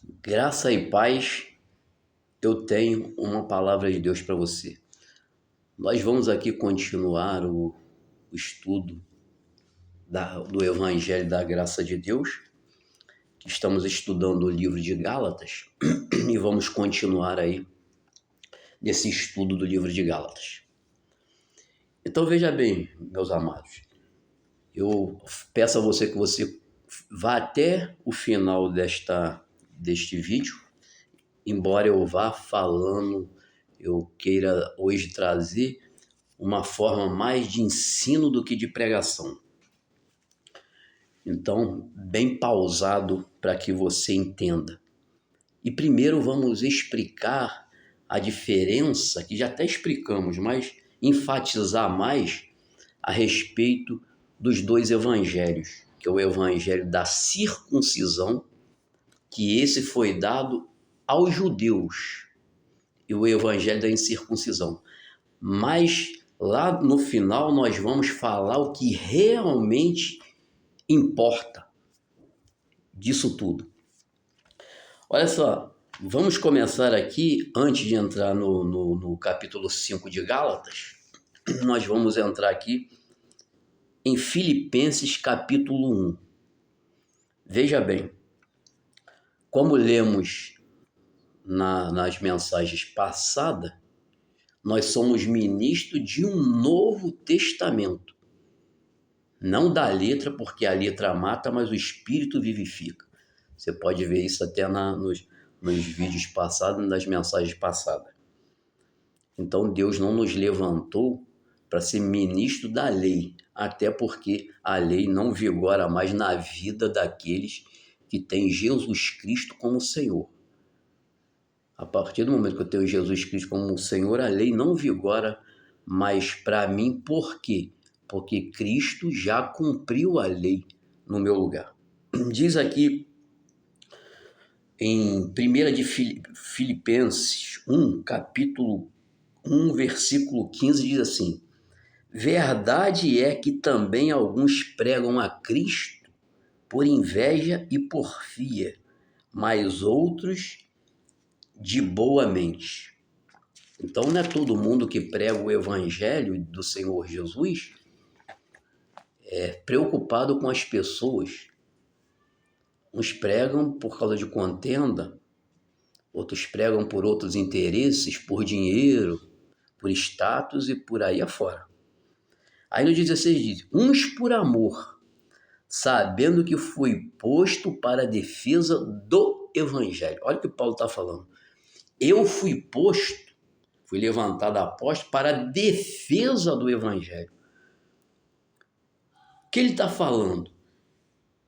Graça e paz, eu tenho uma palavra de Deus para você. Nós vamos aqui continuar o estudo do Evangelho da Graça de Deus. Estamos estudando o livro de Gálatas e vamos continuar aí nesse estudo do livro de Gálatas. Então veja bem, meus amados, eu peço a você que você vá até o final deste vídeo. Embora eu vá falando, eu queira hoje trazer uma forma mais de ensino do que de pregação. Então, bem pausado para que você entenda. E primeiro vamos explicar a diferença, que já até explicamos, mas enfatizar mais a respeito dos dois evangelhos, que é o evangelho da circuncisão, que esse foi dado aos judeus, e o evangelho da incircuncisão. Mas lá no final nós vamos falar o que realmente importa disso tudo. Olha só, vamos começar aqui, antes de entrar no capítulo 5 de Gálatas, nós vamos entrar aqui em Filipenses capítulo 1. Veja bem, como lemos nas mensagens passadas, nós somos ministros de um novo testamento. Não da letra, porque a letra mata, mas o espírito vivifica. Você pode ver isso até nos vídeos passados, nas mensagens passadas. Então Deus não nos levantou para ser ministro da lei, até porque a lei não vigora mais na vida daqueles que têm Jesus Cristo como Senhor. A partir do momento que eu tenho Jesus Cristo como Senhor, a lei não vigora mais para mim. Por quê? Porque Cristo já cumpriu a lei no meu lugar. Diz aqui em 1 de Filipenses 1, capítulo 1, versículo 15, diz assim: verdade é que também alguns pregam a Cristo por inveja e porfia, mas outros de boa mente. Então não é todo mundo que prega o evangelho do Senhor Jesus preocupado com as pessoas. Uns pregam por causa de contenda, outros pregam por outros interesses, por dinheiro, por status e por aí afora. Aí no 16 diz: uns por amor, sabendo que fui posto para a defesa do evangelho. Olha o que Paulo está falando. Eu fui posto, fui levantado apóstolo para a defesa do evangelho. O que ele está falando?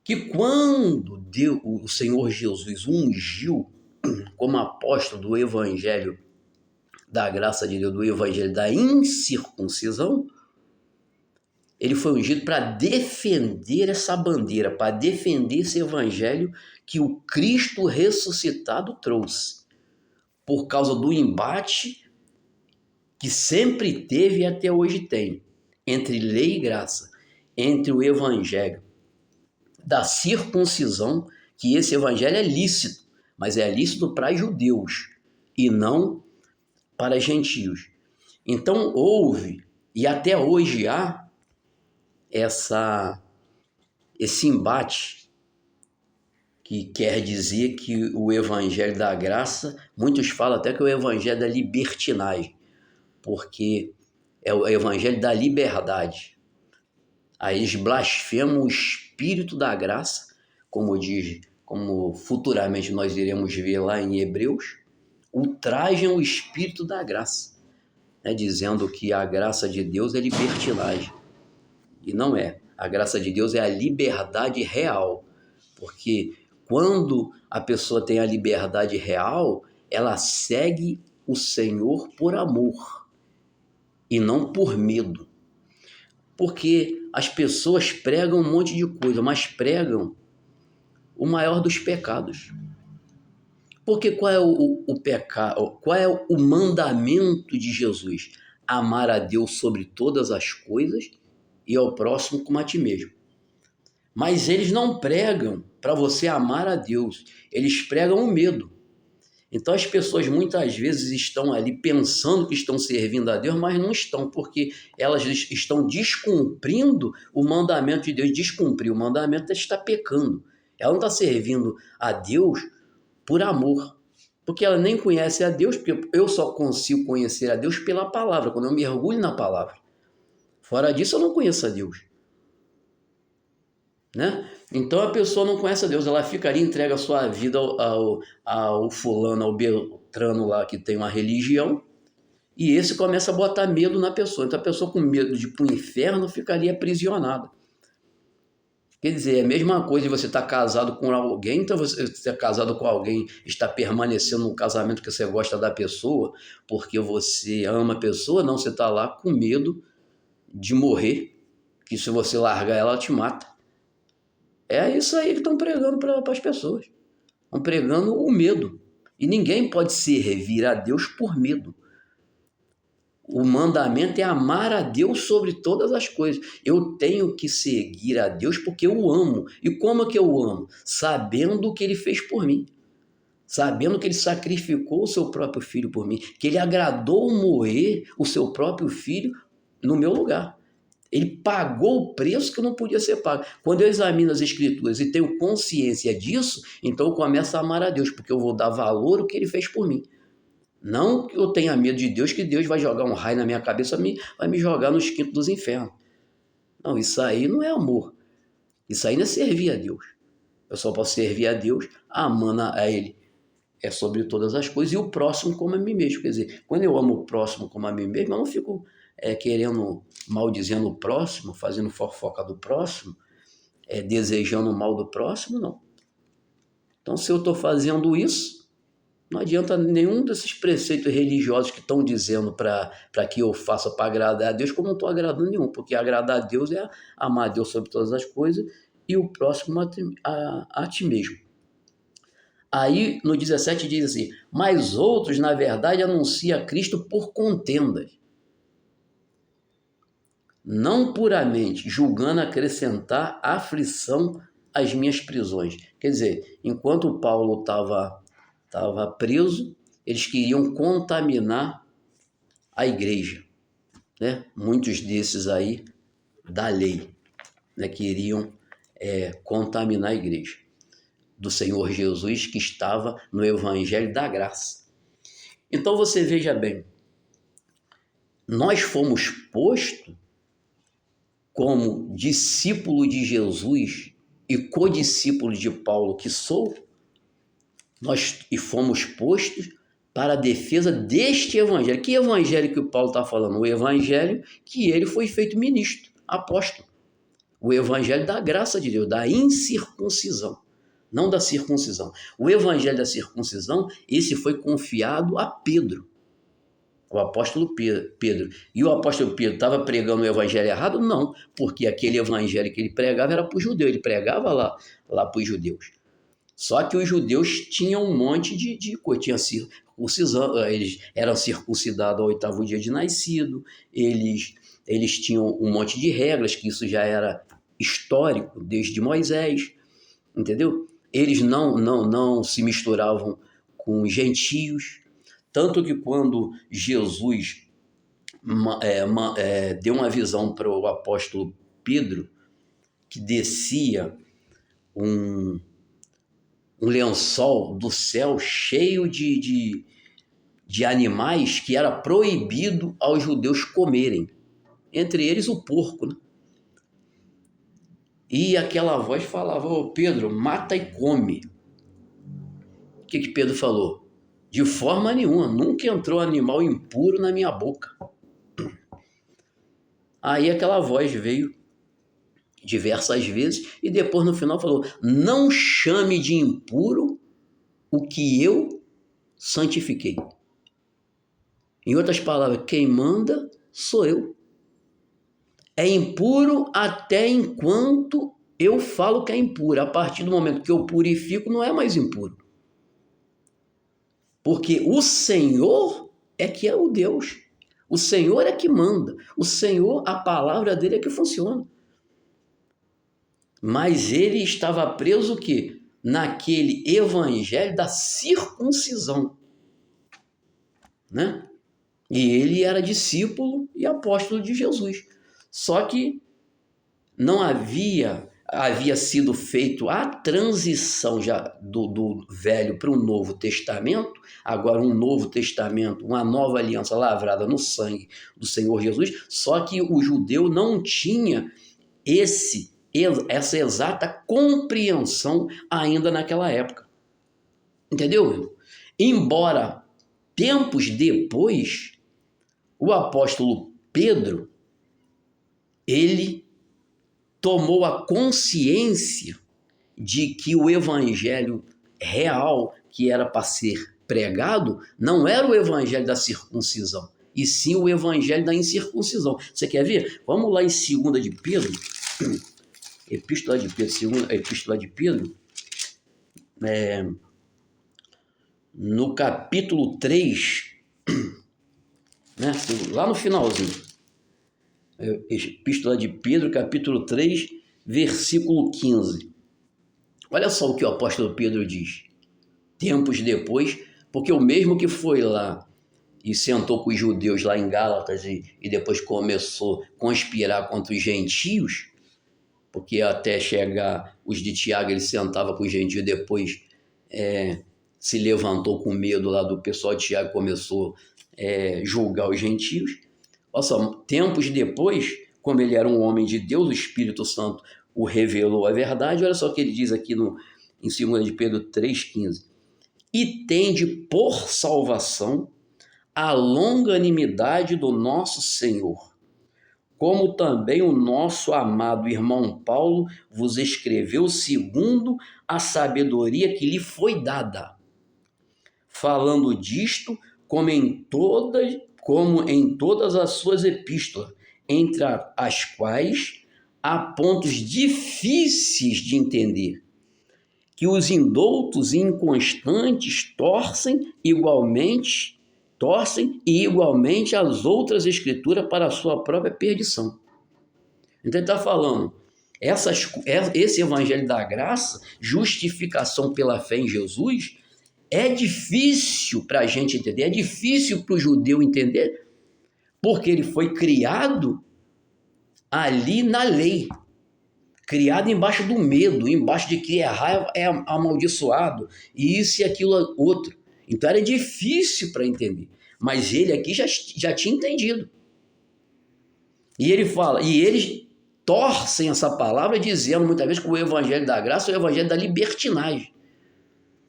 Que quando o Senhor Jesus ungiu como apóstolo do evangelho da graça de Deus, do evangelho da incircuncisão, ele foi ungido para defender essa bandeira, para defender esse evangelho que o Cristo ressuscitado trouxe, por causa do embate que sempre teve e até hoje tem, entre lei e graça, entre o evangelho da circuncisão, que esse evangelho é lícito, mas é lícito para judeus e não para gentios. Então houve, e até hoje há, esse embate, que quer dizer que o evangelho da graça, muitos falam até que é o evangelho da libertinagem, porque é o evangelho da liberdade. Aí eles blasfemam o espírito da graça, como futuramente nós iremos ver lá em Hebreus, ultrajam o espírito da graça, né, dizendo que a graça de Deus é libertinagem. E não é. A graça de Deus é a liberdade real, porque quando a pessoa tem a liberdade real, ela segue o Senhor por amor e não por medo. Porque as pessoas pregam um monte de coisa, mas pregam o maior dos pecados. Porque qual é o pecado? Qual é o mandamento de Jesus? Amar a Deus sobre todas as coisas e ao próximo como a ti mesmo. Mas eles não pregam para você amar a Deus. Eles pregam o medo. Então as pessoas muitas vezes estão ali pensando que estão servindo a Deus, mas não estão, porque elas estão descumprindo o mandamento de Deus. Descumprir o mandamento é estar pecando. Ela não está servindo a Deus por amor, porque ela nem conhece a Deus, porque eu só consigo conhecer a Deus pela palavra, quando eu mergulho na palavra. Fora disso, eu não conheço a Deus. Né? Então a pessoa não conhece a Deus, ela fica ali, entrega a sua vida ao fulano, ao beltrano lá que tem uma religião, e esse começa a botar medo na pessoa. Então a pessoa com medo de ir para o inferno fica ali aprisionada. Quer dizer, é a mesma coisa de você estar casado com alguém, então você ser casado com alguém, está permanecendo no casamento que você gosta da pessoa, porque você ama a pessoa, não, você está lá com medo de morrer, que se você largar ela te mata. É isso aí que estão pregando para as pessoas. Estão pregando o medo. E ninguém pode servir a Deus por medo. O mandamento é amar a Deus sobre todas as coisas. Eu tenho que seguir a Deus porque eu amo. E como é que eu amo? Sabendo o que Ele fez por mim. Sabendo que Ele sacrificou o seu próprio filho por mim. Que Ele agradou morrer o seu próprio filho no meu lugar. Ele pagou o preço que não podia ser pago. Quando eu examino as Escrituras e tenho consciência disso, então eu começo a amar a Deus, porque eu vou dar valor ao que Ele fez por mim. Não que eu tenha medo de Deus, que Deus vai jogar um raio na minha cabeça, vai me jogar nos quintos dos infernos. Não, isso aí não é amor. Isso aí não é servir a Deus. Eu só posso servir a Deus amando a Ele. É sobre todas as coisas, e o próximo como a mim mesmo. Quer dizer, quando eu amo o próximo como a mim mesmo, eu não fico querendo, maldizendo o próximo, fazendo fofoca do próximo, desejando o mal do próximo, não. Então, se eu estou fazendo isso, não adianta nenhum desses preceitos religiosos que estão dizendo para que eu faça para agradar a Deus, como eu não estou agradando nenhum, porque agradar a Deus é amar a Deus sobre todas as coisas e o próximo a ti mesmo. Aí, no 17 diz assim, mas outros, na verdade, anunciam Cristo por contendas, não puramente, julgando acrescentar aflição às minhas prisões. Quer dizer, enquanto Paulo estava preso, eles queriam contaminar a igreja, né? Muitos desses aí da lei, né? Queriam contaminar a igreja do Senhor Jesus, que estava no Evangelho da Graça. Então você veja bem, nós fomos postos como discípulo de Jesus e codiscípulo de Paulo que sou, nós fomos postos para a defesa deste evangelho. Que evangelho que o Paulo está falando? O evangelho que ele foi feito ministro, apóstolo. O evangelho da graça de Deus, da incircuncisão, não da circuncisão. O evangelho da circuncisão, esse foi confiado a Pedro, o apóstolo Pedro. E o apóstolo Pedro estava pregando o evangelho errado? Não, porque aquele evangelho que ele pregava era para o judeu, ele pregava lá para os judeus. Só que os judeus tinham um monte de coisa, tinha circuncisão, eles eram circuncidados ao 8º dia de nascido, eles tinham um monte de regras, que isso já era histórico desde Moisés, entendeu? Eles não se misturavam com gentios, tanto que quando Jesus deu uma visão para o apóstolo Pedro, que descia um lençol do céu cheio de animais que era proibido aos judeus comerem, entre eles o porco, né? E aquela voz falava, ô Pedro, mata e come. O que Pedro falou? De forma nenhuma, nunca entrou animal impuro na minha boca. Aí aquela voz veio diversas vezes e depois no final falou, não chame de impuro o que eu santifiquei. Em outras palavras, quem manda sou eu. É impuro até enquanto eu falo que é impuro. A partir do momento que eu purifico, não é mais impuro. Porque o Senhor é que é o Deus. O Senhor é que manda. O Senhor, a palavra dele é que funciona. Mas ele estava preso o quê? Naquele evangelho da circuncisão, né? E ele era discípulo e apóstolo de Jesus. Só que não havia sido feito a transição já do Velho para o Novo Testamento, agora um Novo Testamento, uma nova aliança lavrada no sangue do Senhor Jesus, só que o judeu não tinha essa exata compreensão ainda naquela época. Entendeu, irmão? Embora tempos depois, o apóstolo Pedro, ele tomou a consciência de que o evangelho real que era para ser pregado não era o evangelho da circuncisão, e sim o evangelho da incircuncisão. Você quer ver? Vamos lá em 2 de Pedro, Epístola de Pedro, segunda Epístola de Pedro, no capítulo 3, né, lá no finalzinho. Epístola de Pedro, capítulo 3, versículo 15. Olha só o que o apóstolo Pedro diz. Tempos depois, porque o mesmo que foi lá e sentou com os judeus lá em Gálatas e depois começou a conspirar contra os gentios, porque até chegar os de Tiago, ele sentava com os gentios, depois se levantou com medo lá do pessoal de Tiago, começou a julgar os gentios. Olha só, tempos depois, como ele era um homem de Deus, o Espírito Santo o revelou a verdade. Olha só o que ele diz aqui em 2 de Pedro 3,15. E tende por salvação a longanimidade do nosso Senhor, como também o nosso amado irmão Paulo vos escreveu segundo a sabedoria que lhe foi dada, falando disto como em todas as suas epístolas, entre as quais há pontos difíceis de entender, que os indoutos e inconstantes torcem e igualmente as outras escrituras para a sua própria perdição. Então ele está falando, esse evangelho da graça, justificação pela fé em Jesus, é difícil para a gente entender, é difícil para o judeu entender, porque ele foi criado ali na lei, criado embaixo do medo, embaixo de que errar é amaldiçoado, e isso e aquilo outro. Então era difícil para entender, mas ele aqui já tinha entendido. E ele fala, e eles torcem essa palavra dizendo muitas vezes que o evangelho da graça é o evangelho da libertinagem.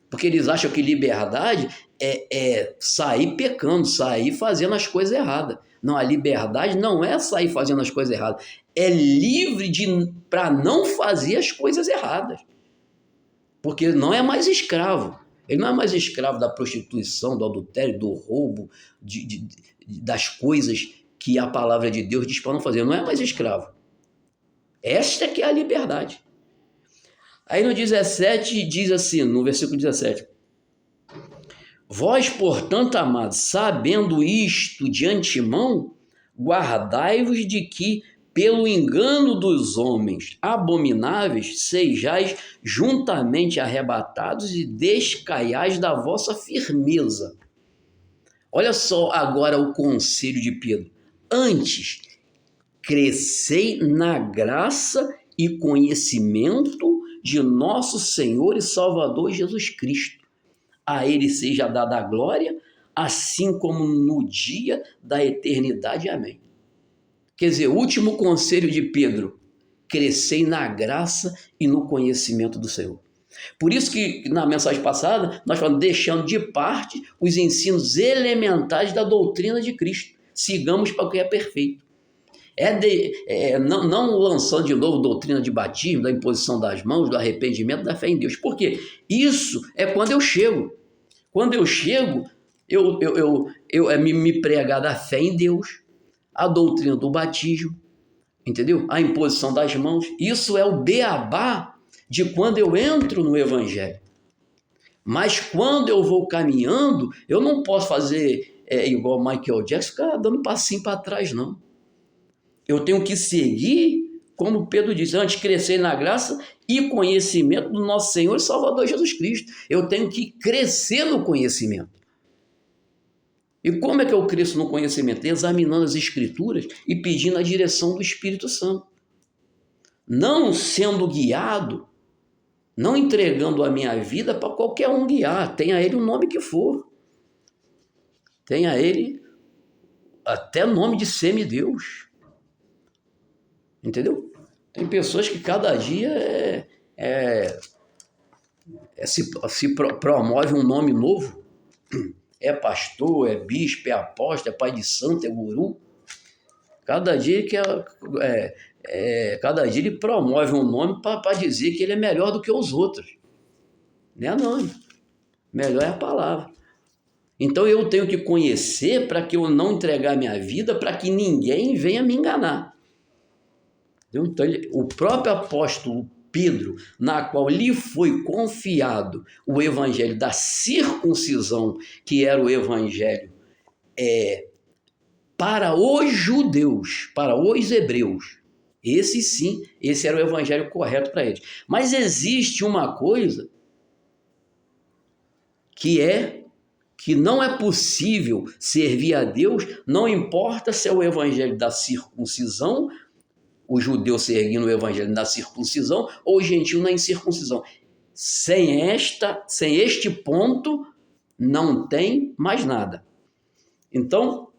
Porque eles acham que liberdade é sair pecando, sair fazendo as coisas erradas. Não, a liberdade não é sair fazendo as coisas erradas. É livre para não fazer as coisas erradas. Porque ele não é mais escravo. Ele não é mais escravo da prostituição, do adultério, do roubo, das coisas que a palavra de Deus diz para não fazer. Ele não é mais escravo. Esta que é a liberdade. Aí no 17 diz assim, no versículo 17: vós, portanto, amados, sabendo isto de antemão, guardai-vos de que, pelo engano dos homens abomináveis, sejais juntamente arrebatados e descaiais da vossa firmeza. Olha só agora o conselho de Pedro. Antes, crescei na graça e conhecimento de nosso Senhor e Salvador Jesus Cristo. A ele seja dada a glória, assim como no dia da eternidade. Amém. Quer dizer, o último conselho de Pedro: crescei na graça e no conhecimento do Senhor. Por isso que na mensagem passada nós falamos, deixando de parte os ensinos elementares da doutrina de Cristo. Sigamos para o que é perfeito. Não lançando de novo doutrina de batismo, da imposição das mãos, do arrependimento, da fé em Deus. Por quê? Isso é quando eu chego. Quando eu chego, me pregar da fé em Deus, a doutrina do batismo, entendeu? A imposição das mãos. Isso é o beabá de quando eu entro no evangelho. Mas quando eu vou caminhando, eu não posso fazer igual Michael Jackson, ficar dando passinho para trás, não. Eu tenho que seguir como Pedro disse, antes crescer na graça e conhecimento do nosso Senhor e Salvador Jesus Cristo. Eu tenho que crescer no conhecimento. E como é que eu cresço no conhecimento? Examinando as Escrituras e pedindo a direção do Espírito Santo. Não sendo guiado, não entregando a minha vida para qualquer um guiar, tenha ele o nome que for. Tenha ele até nome de semideus. Entendeu? Tem pessoas que cada dia se promove um nome novo. É pastor, é bispo, é apóstolo, é pai de santo, é guru. Cada dia cada dia ele promove um nome para dizer que ele é melhor do que os outros. Não é não. Melhor é a palavra. Então eu tenho que conhecer para que eu não entregar minha vida, para que ninguém venha me enganar. Então, o próprio apóstolo Pedro, na qual lhe foi confiado o evangelho da circuncisão, que era o evangelho para os judeus, para os hebreus. Esse sim, esse era o evangelho correto para eles. Mas existe uma coisa que não é possível servir a Deus, não importa se é o evangelho da circuncisão, o judeu seguindo o evangelho da circuncisão, ou o gentil na incircuncisão. Sem este ponto, não tem mais nada. Então,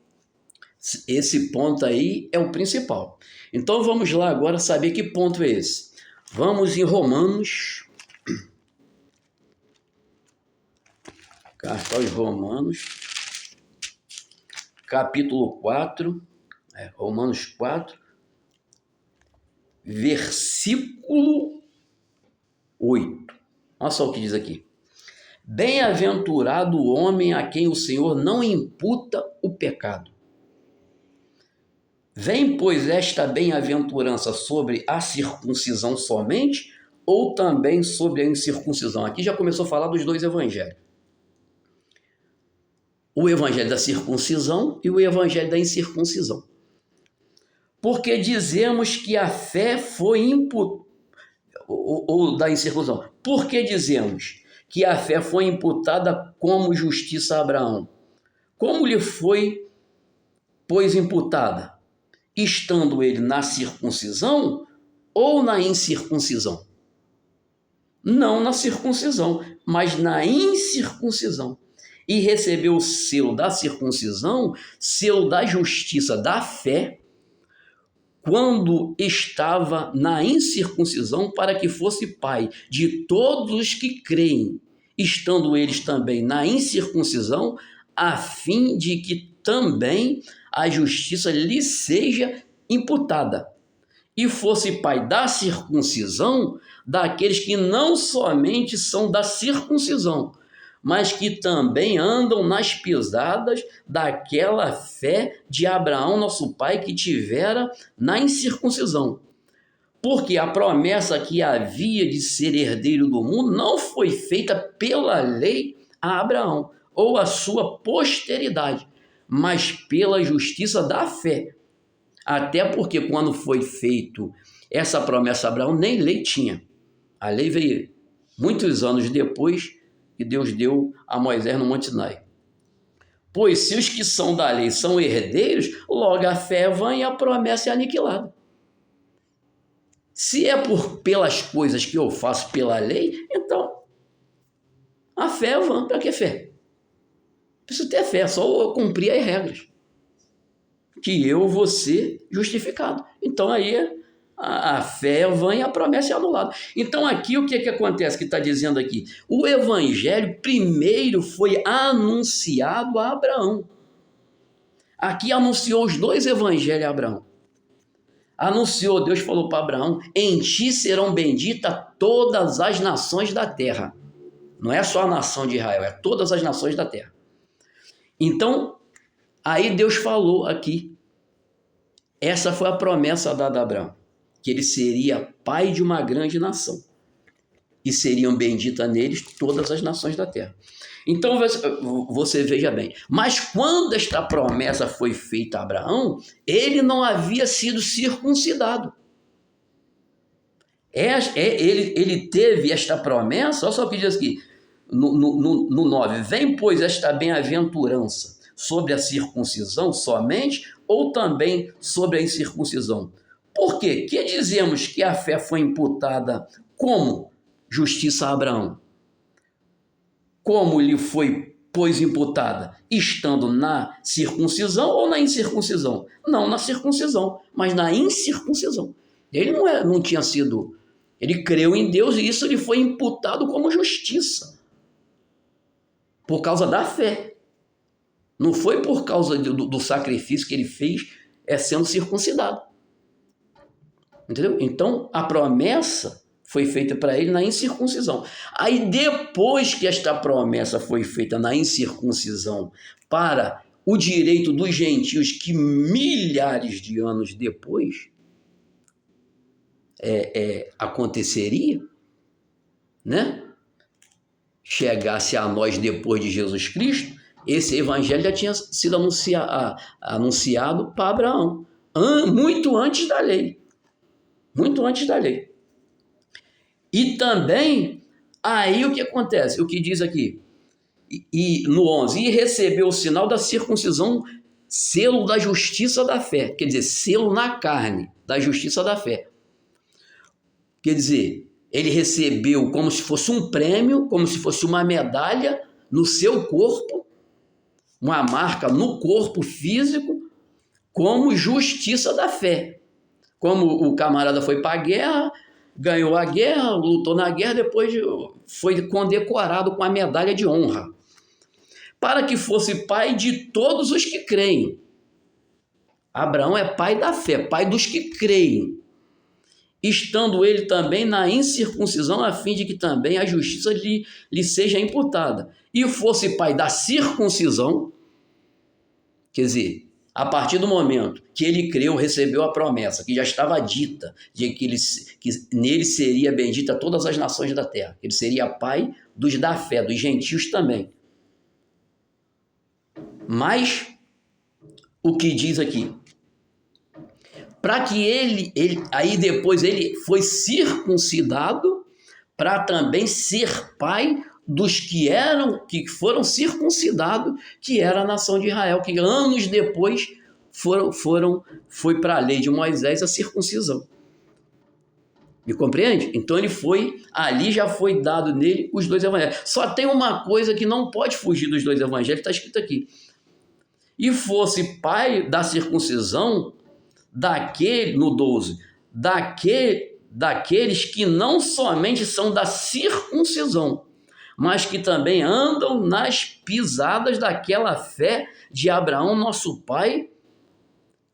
esse ponto aí é o principal. Então, vamos lá agora saber que ponto é esse. Vamos em Romanos, carta aos Romanos, capítulo 4, Romanos 4, versículo 8. Olha só o que diz aqui. Bem-aventurado o homem a quem o Senhor não imputa o pecado. Vem, pois, esta bem-aventurança sobre a circuncisão somente ou também sobre a incircuncisão? Aqui já começou a falar dos dois evangelhos. O evangelho da circuncisão e o evangelho da incircuncisão. Porque dizemos que a fé foi imputada, ou da incircuncisão. Por que dizemos que a fé foi imputada como justiça a Abraão? Como lhe foi, pois, imputada? Estando ele na circuncisão ou na incircuncisão? Não na circuncisão, mas na incircuncisão. E recebeu o selo da circuncisão, selo da justiça da fé, quando estava na incircuncisão, para que fosse pai de todos os que creem, estando eles também na incircuncisão, a fim de que também a justiça lhe seja imputada, e fosse pai da circuncisão, daqueles que não somente são da circuncisão, mas que também andam nas pisadas daquela fé de Abraão, nosso pai, que tivera na incircuncisão. Porque a promessa que havia de ser herdeiro do mundo não foi feita pela lei a Abraão, ou a sua posteridade, mas pela justiça da fé. Até porque quando foi feito essa promessa a Abraão, nem lei tinha. A lei veio muitos anos depois que Deus deu a Moisés no Monte Sinai. Pois se os que são da lei são herdeiros, logo a fé é vã e a promessa é aniquilada. Se é pelas coisas que eu faço pela lei, então a fé é vã. Para que fé? Preciso ter fé, só eu cumprir as regras. Que eu vou ser justificado. Então aí a fé é vã e a promessa é anulada. Então aqui o que acontece que está dizendo aqui? O evangelho primeiro foi anunciado a Abraão. Aqui anunciou os dois evangelhos a Abraão. Anunciou, Deus falou para Abraão, em ti serão benditas todas as nações da terra. Não é só a nação de Israel, é todas as nações da terra. Então, aí Deus falou aqui, essa foi a promessa dada a Abraão, que ele seria pai de uma grande nação, e seriam benditas neles todas as nações da terra. Então, você veja bem, mas quando esta promessa foi feita a Abraão, ele não havia sido circuncidado. Ele teve esta promessa, olha só o que diz aqui, no 9: vem, pois, esta bem-aventurança sobre a circuncisão somente, ou também sobre a incircuncisão? Por quê? Que dizemos que a fé foi imputada como justiça a Abraão? Como lhe foi, pois, imputada? Estando na circuncisão ou na incircuncisão? Não na circuncisão, mas na incircuncisão. Ele não tinha sido... Ele creu em Deus e isso lhe foi imputado como justiça. Por causa da fé. Não foi por causa do sacrifício que ele fez sendo circuncidado. Entendeu? Então, a promessa foi feita para ele na incircuncisão. Aí, depois que esta promessa foi feita na incircuncisão para o direito dos gentios, que milhares de anos depois aconteceria, né? Chegasse a nós depois de Jesus Cristo, esse evangelho já tinha sido anunciado para Abraão, muito antes da lei. Muito antes da lei. E também, aí o que acontece? O que diz aqui? No 11: e recebeu o sinal da circuncisão, selo da justiça da fé. Quer dizer, selo na carne da justiça da fé. Quer dizer, ele recebeu como se fosse um prêmio, como se fosse uma medalha no seu corpo, uma marca no corpo físico, como justiça da fé. Como o camarada foi para a guerra, ganhou a guerra, lutou na guerra, depois foi condecorado com a medalha de honra, para que fosse pai de todos os que creem. Abraão é pai da fé, pai dos que creem, estando ele também na incircuncisão, a fim de que também a justiça lhe seja imputada. E fosse pai da circuncisão, quer dizer, a partir do momento que ele creu, recebeu a promessa, que já estava dita, de que nele seria bendita todas as nações da terra. Ele seria pai dos da fé, dos gentios também. Mas, o que diz aqui? Para que aí depois ele foi circuncidado, para também ser pai dos que foram circuncidados, que era a nação de Israel, que anos depois foi para a lei de Moisés a circuncisão. Me compreende? Então ali já foi dado nele os dois evangelhos. Só tem uma coisa que não pode fugir dos dois evangelhos, está escrito aqui. E fosse pai da circuncisão, no 12, daqueles que não somente são da circuncisão, mas que também andam nas pisadas daquela fé de Abraão, nosso pai,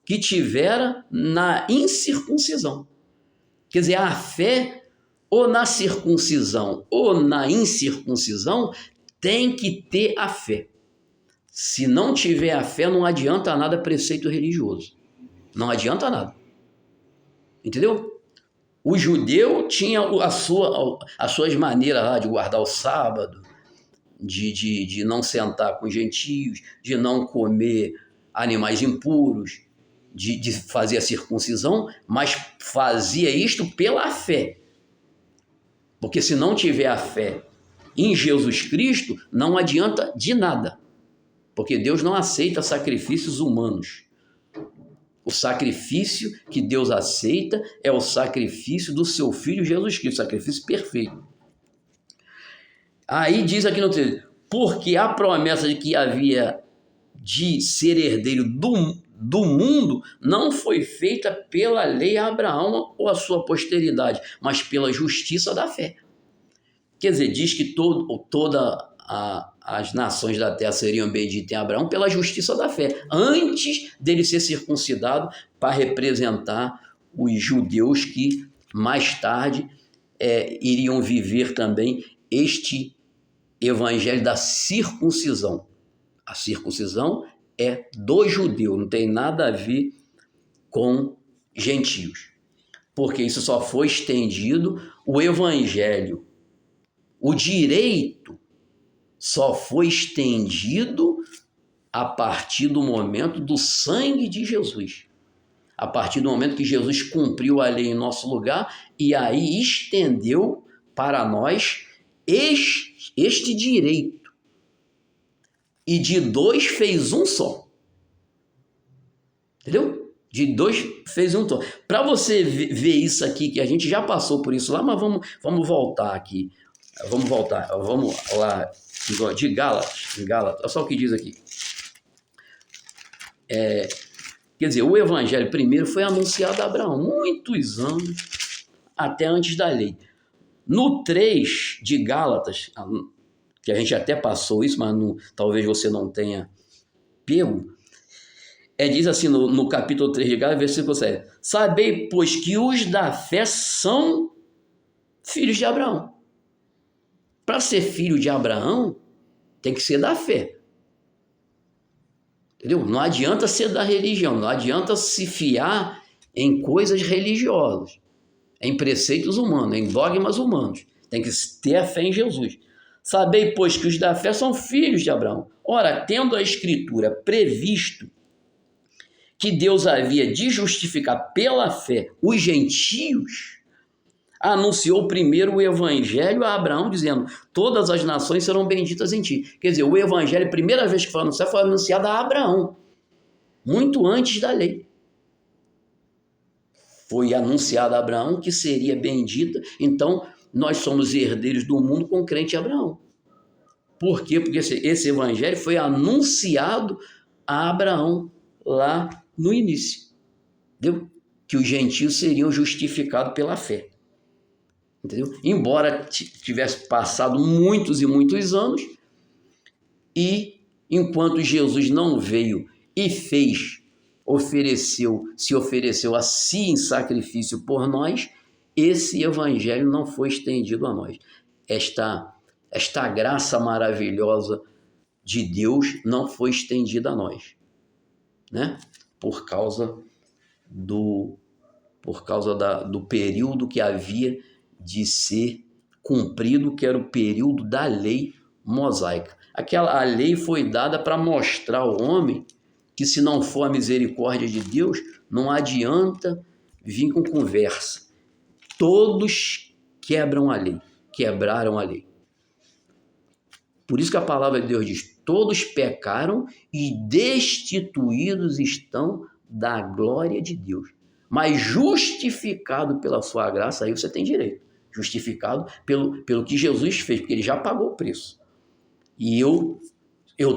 que tivera na incircuncisão. Quer dizer, a fé, ou na circuncisão ou na incircuncisão, tem que ter a fé. Se não tiver a fé, não adianta nada preceito religioso. Não adianta nada. Entendeu? O judeu tinha as suas maneiras lá de guardar o sábado, de não sentar com gentios, de não comer animais impuros, de fazer a circuncisão, mas fazia isto pela fé. Porque se não tiver a fé em Jesus Cristo, não adianta de nada. Porque Deus não aceita sacrifícios humanos. O sacrifício que Deus aceita é o sacrifício do seu Filho Jesus Cristo, sacrifício perfeito. Aí diz aqui no texto, porque a promessa de que havia de ser herdeiro do mundo não foi feita pela lei a Abraão ou a sua posteridade, mas pela justiça da fé. Quer dizer, diz que todas as nações da terra seriam benditas em Abraão pela justiça da fé, antes dele ser circuncidado, para representar os judeus que mais tarde iriam viver também este evangelho da circuncisão. A circuncisão é do judeu, não tem nada a ver com gentios, porque isso só foi estendido, o evangelho, o direito só foi estendido a partir do momento do sangue de Jesus. a partir do momento que Jesus cumpriu a lei em nosso lugar e aí estendeu para nós este direito. E de dois fez um só. Entendeu? De dois fez um só. Para você ver isso aqui, que a gente já passou por isso lá, mas vamos voltar aqui. Vamos lá de Gálatas. Olha só o que diz aqui. Quer dizer, o evangelho primeiro foi anunciado a Abraão, muitos anos até antes da lei. No 3 de Gálatas, que a gente até passou isso, mas talvez você não tenha pego, diz assim no capítulo 3 de Gálatas, versículo 7, sabei, pois, que os da fé são filhos de Abraão. Para ser filho de Abraão, tem que ser da fé. Entendeu? Não adianta ser da religião, não adianta se fiar em coisas religiosas, em preceitos humanos, em dogmas humanos. Tem que ter a fé em Jesus. Sabei, pois, que os da fé são filhos de Abraão. Ora, tendo a Escritura previsto que Deus havia de justificar pela fé os gentios, anunciou primeiro o evangelho a Abraão, dizendo, todas as nações serão benditas em ti. Quer dizer, o evangelho, a primeira vez que foi anunciado, foi anunciado a Abraão, muito antes da lei. Foi anunciado a Abraão que seria bendita, então nós somos herdeiros do mundo com crente em Abraão. Por quê? Porque esse evangelho foi anunciado a Abraão lá no início. Entendeu? Que os gentios seriam justificados pela fé. Entendeu? Embora tivesse passado muitos e muitos anos, e enquanto Jesus não veio e se ofereceu a si em sacrifício por nós, esse evangelho não foi estendido a nós. Esta graça maravilhosa de Deus não foi estendida a nós, né? Por causa do período que havia de ser cumprido, que era o período da lei mosaica. A lei foi dada para mostrar ao homem que, se não for a misericórdia de Deus, não adianta vir com conversa. Todos quebraram a lei. Por isso que a palavra de Deus diz, todos pecaram e destituídos estão da glória de Deus. Mas justificado pela sua graça, aí você tem direito. Justificado pelo que Jesus fez, porque ele já pagou o preço. E eu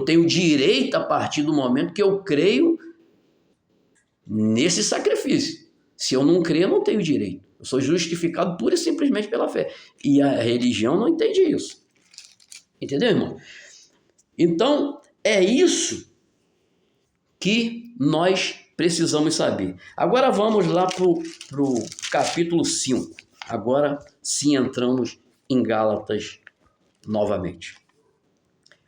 tenho direito a partir do momento que eu creio nesse sacrifício. Se eu não crer, eu não tenho direito. Eu sou justificado pura e simplesmente pela fé. E a religião não entende isso. Entendeu, irmão? Então, é isso que nós precisamos saber. Agora vamos lá para o capítulo 5. Agora sim entramos em Gálatas novamente.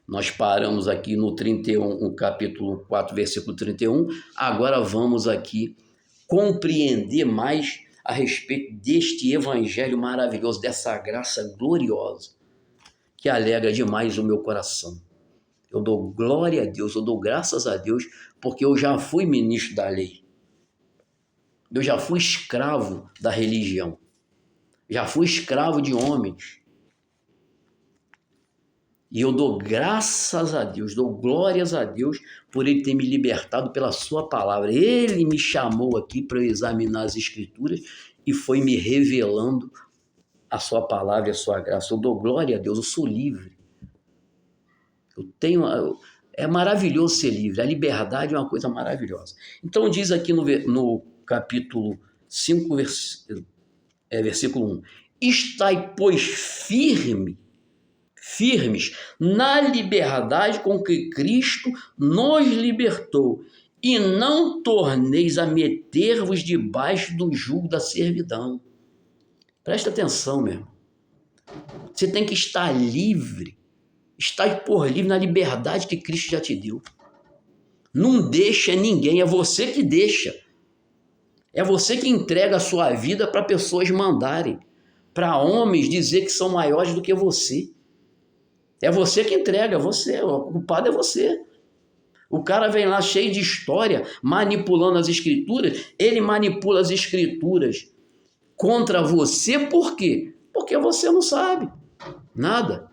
Nós paramos aqui no 31, o capítulo 4, versículo 31. Agora vamos aqui compreender mais a respeito deste evangelho maravilhoso, dessa graça gloriosa, que alegra demais o meu coração. Eu dou glória a Deus, eu dou graças a Deus, porque eu já fui ministro da lei. Eu já fui escravo da religião. Já fui escravo de homens. E eu dou graças a Deus, dou glórias a Deus por Ele ter me libertado pela sua palavra. Ele me chamou aqui para eu examinar as Escrituras e foi me revelando a sua palavra e a sua graça. Eu dou glória a Deus, eu sou livre. É maravilhoso ser livre, a liberdade é uma coisa maravilhosa. Então diz aqui no capítulo 5, versículo 1, estai, pois, firmes na liberdade com que Cristo nos libertou, e não torneis a meter-vos debaixo do jugo da servidão. Presta atenção, meu irmão. Você tem que estar livre. Estar por livre na liberdade que Cristo já te deu. Não deixa ninguém, é você que deixa. É você que entrega a sua vida para pessoas mandarem, para homens dizer que são maiores do que você. É você que entrega, o culpado é você. O cara vem lá cheio de história, manipulando as escrituras. Ele manipula as escrituras contra você, por quê? Porque você não sabe nada.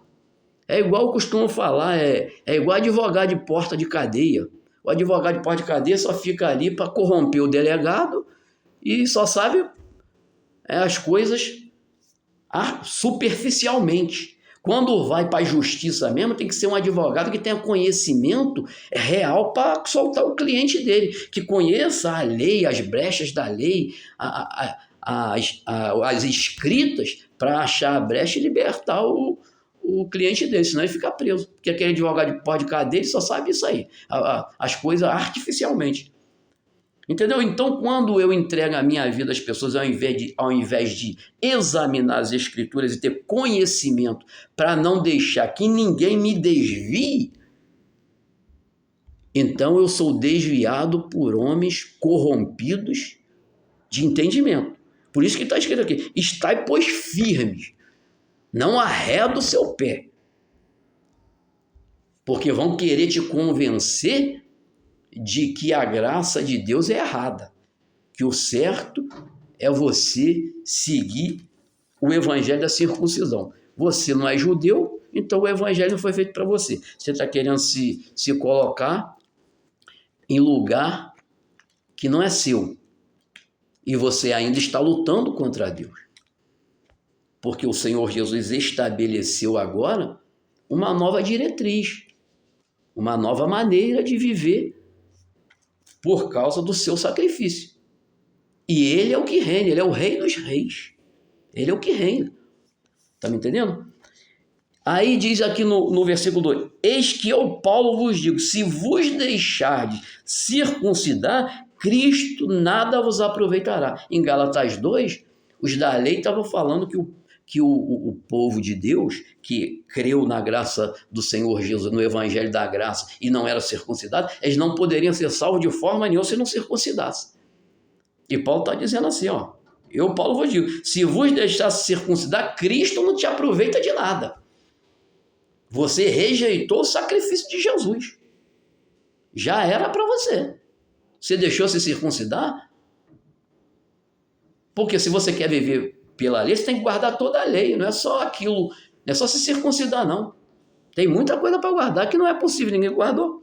É igual eu costumo falar, é igual advogado de porta de cadeia. O advogado de porta de cadeia só fica ali para corromper o delegado e só sabe as coisas superficialmente. Quando vai para a justiça mesmo, tem que ser um advogado que tenha conhecimento real para soltar o cliente dele, que conheça a lei, as brechas da lei, as escritas, para achar a brecha e libertar o cliente dele, senão ele fica preso. Porque aquele advogado de porta de cadeia só sabe isso aí, as coisas artificialmente. Entendeu? Então, quando eu entrego a minha vida às pessoas, ao invés de examinar as escrituras e ter conhecimento para não deixar que ninguém me desvie, então eu sou desviado por homens corrompidos de entendimento. Por isso que está escrito aqui, estai, pois, firmes, não arreda o seu pé, porque vão querer te convencer de que a graça de Deus é errada, que o certo é você seguir o evangelho da circuncisão. Você não é judeu, então o evangelho não foi feito para você. Você está querendo se colocar em lugar que não é seu. E você ainda está lutando contra Deus. Porque o Senhor Jesus estabeleceu agora uma nova diretriz, uma nova maneira de viver por causa do seu sacrifício. E ele é o que reina, ele é o rei dos reis. Ele é o que reina. Está me entendendo? Aí diz aqui no versículo 2, eis que eu, Paulo, vos digo, se vos deixardes circuncidar, Cristo nada vos aproveitará. Em Gálatas 2, os da lei estavam falando que o povo de Deus, que creu na graça do Senhor Jesus, no evangelho da graça, e não era circuncidado, eles não poderiam ser salvos de forma nenhuma se não circuncidassem. E Paulo está dizendo assim, ó, eu, Paulo, vos digo, se vos deixasse circuncidar, Cristo não te aproveita de nada. Você rejeitou o sacrifício de Jesus. Já era para você. Você deixou se circuncidar? Porque se você quer viver pela lei, você tem que guardar toda a lei. Não é só aquilo, não é só se circuncidar, não. Tem muita coisa para guardar que não é possível, ninguém guardou.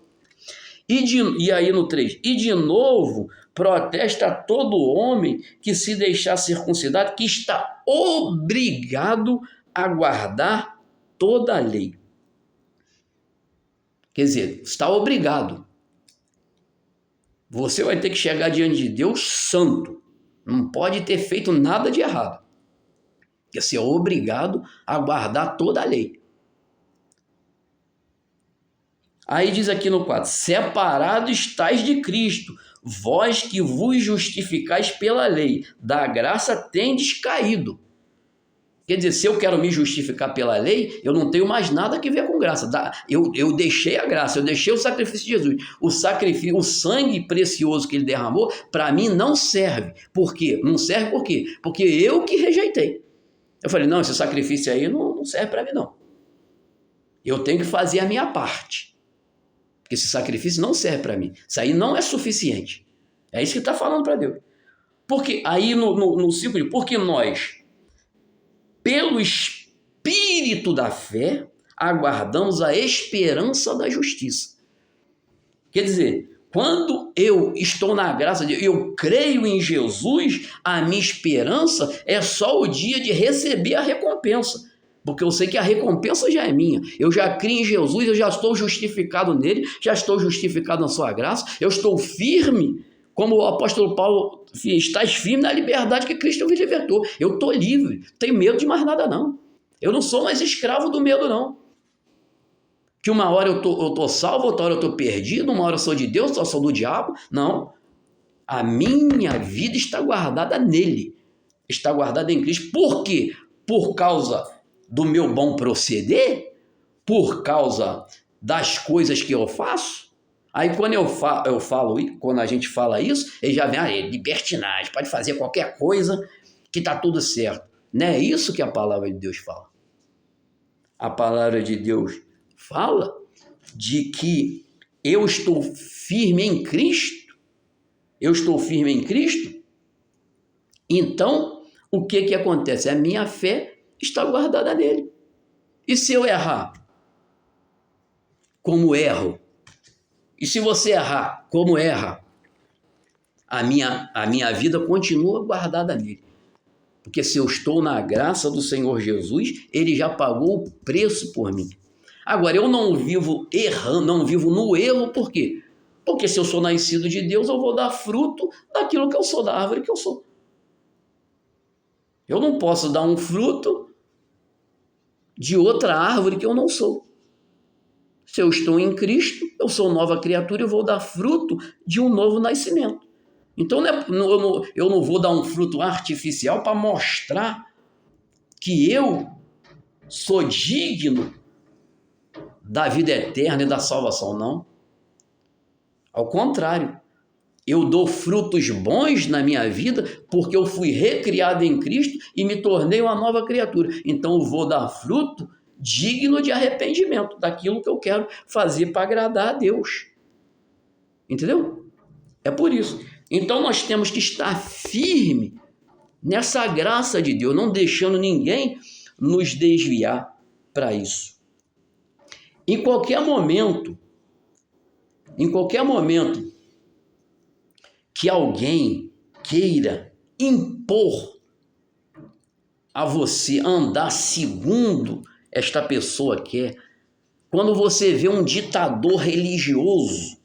E aí no 3, e de novo protesta todo homem que se deixar circuncidar, que está obrigado a guardar toda a lei. Quer dizer, está obrigado. Você vai ter que chegar diante de Deus santo. Não pode ter feito nada de errado. Porque você é obrigado a guardar toda a lei. Aí diz aqui no 4, separados estáis de Cristo, vós que vos justificais pela lei, da graça tendes caído. Quer dizer, se eu quero me justificar pela lei, eu não tenho mais nada a ver com graça. Eu deixei a graça, eu deixei o sacrifício de Jesus. O sacrifício, o sangue precioso que ele derramou, para mim não serve. Por quê? Não serve por quê? Porque eu que rejeitei. Eu falei, não, esse sacrifício aí não serve para mim, não. Eu tenho que fazer a minha parte. Porque esse sacrifício não serve para mim. Isso aí não é suficiente. É isso que está falando para Deus. Porque aí no 5, porque nós, pelo Espírito da fé, aguardamos a esperança da justiça. Quer dizer, quando eu estou na graça de Deus, eu creio em Jesus, a minha esperança é só o dia de receber a recompensa. Porque eu sei que a recompensa já é minha. Eu já criei em Jesus, eu já estou justificado nele, já estou justificado na sua graça, eu estou firme, como o apóstolo Paulo, estás firme na liberdade que Cristo me libertou. Eu estou livre, não tenho medo de mais nada não. Eu não sou mais escravo do medo não. Que uma hora eu tô salvo, outra hora eu estou perdido, uma hora eu sou de Deus, outra eu sou do diabo. Não. A minha vida está guardada nele. Está guardada em Cristo. Por quê? Por causa do meu bom proceder? Por causa das coisas que eu faço? Aí quando quando a gente fala isso, ele já vem, é libertinagem, pode fazer qualquer coisa que está tudo certo. Não é isso que a palavra de Deus fala. A palavra de Deus fala de que eu estou firme em Cristo, eu estou firme em Cristo, então o que acontece? A minha fé está guardada nele. E se eu errar? Como erro? E se você errar? Como erra? A minha vida continua guardada nele. Porque se eu estou na graça do Senhor Jesus, ele já pagou o preço por mim. Agora, eu não vivo errando, não vivo no erro, por quê? Porque se eu sou nascido de Deus, eu vou dar fruto daquilo que eu sou, da árvore que eu sou. Eu não posso dar um fruto de outra árvore que eu não sou. Se eu estou em Cristo, eu sou nova criatura e vou dar fruto de um novo nascimento. Então eu não vou dar um fruto artificial para mostrar que eu sou digno da vida eterna e da salvação, não. Ao contrário, eu dou frutos bons na minha vida porque eu fui recriado em Cristo e me tornei uma nova criatura. Então eu vou dar fruto digno de arrependimento daquilo que eu quero fazer para agradar a Deus. Entendeu? É por isso. Então nós temos que estar firme nessa graça de Deus, não deixando ninguém nos desviar para isso. Em qualquer momento que alguém queira impor a você andar segundo esta pessoa quer, quando você vê um ditador religioso,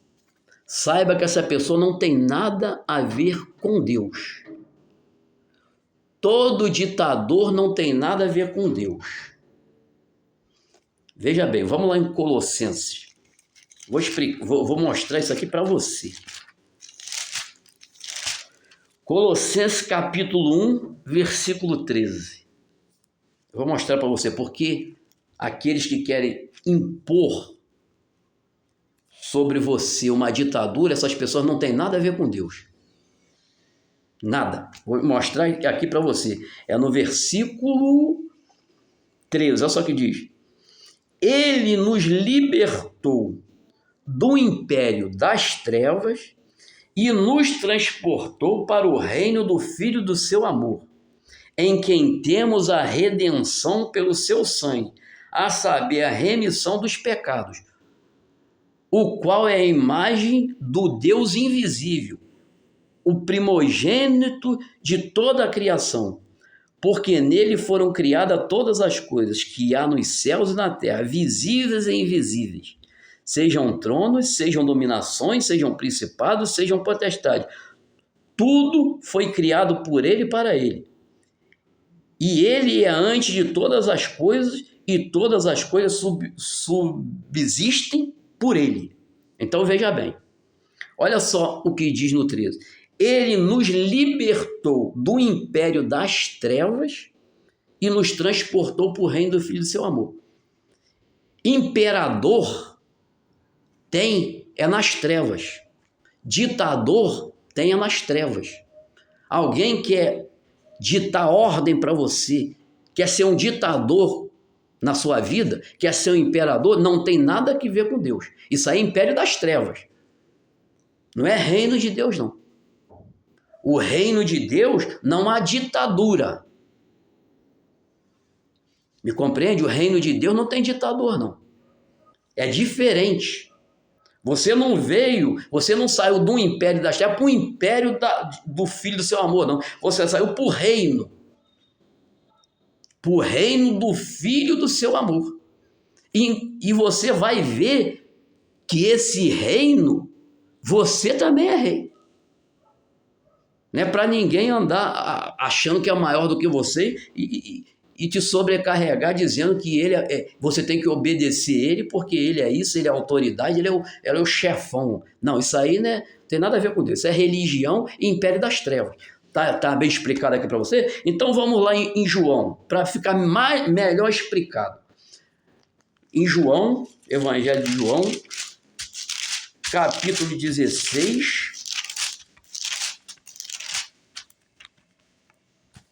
saiba que essa pessoa não tem nada a ver com Deus. Todo ditador não tem nada a ver com Deus. Veja bem, vamos lá em Colossenses. Vou mostrar isso aqui para você. Colossenses capítulo 1, versículo 13. Eu vou mostrar para você porque aqueles que querem impor sobre você uma ditadura, essas pessoas não têm nada a ver com Deus. Nada. Vou mostrar aqui para você. É no versículo 13. Olha só o que diz. Ele nos libertou do império das trevas e nos transportou para o reino do Filho do seu amor, em quem temos a redenção pelo seu sangue, a saber, a remissão dos pecados, o qual é a imagem do Deus invisível, o primogênito de toda a criação, porque nele foram criadas todas as coisas que há nos céus e na terra, visíveis e invisíveis, sejam tronos, sejam dominações, sejam principados, sejam potestades. Tudo foi criado por ele e para ele. E ele é antes de todas as coisas, e todas as coisas subsistem por ele. Então veja bem, olha só o que diz no 13. Ele nos libertou do império das trevas e nos transportou para o reino do Filho do seu amor. Imperador é nas trevas. Ditador é nas trevas. Alguém quer ditar ordem para você, quer ser um ditador na sua vida, quer ser um imperador, não tem nada a ver com Deus. Isso aí é império das trevas. Não é reino de Deus, não. O reino de Deus não há ditadura. Me compreende? O reino de Deus não tem ditador, não. É diferente. Você não saiu do império das trevas para o império do Filho do seu amor, não. Você saiu para o reino. Para o reino do Filho do seu amor. E você vai ver que esse reino, você também é rei. Não é para ninguém andar achando que é maior do que você e te sobrecarregar dizendo que você tem que obedecer ele porque ele é isso, ele é autoridade, ele é o chefão. Não, isso aí né, tem nada a ver com Deus. Isso é religião e império das trevas. Tá bem explicado aqui para você? Então vamos lá em João, para ficar melhor explicado. Em João, Evangelho de João, capítulo 16,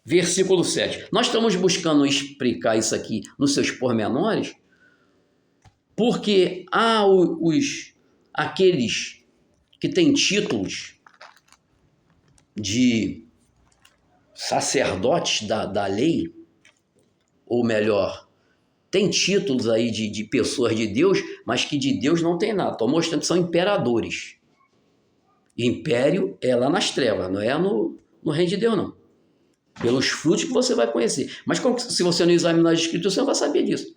versículo 7. Nós estamos buscando explicar isso aqui nos seus pormenores, porque há aqueles que têm títulos de sacerdotes da lei, ou melhor, tem títulos aí de pessoas de Deus, mas que de Deus não tem nada. Estou mostrando que são imperadores. Império é lá nas trevas, não é no reino de Deus, não. Pelos frutos que você vai conhecer. Mas se você não examinar as escrituras, você não vai saber disso.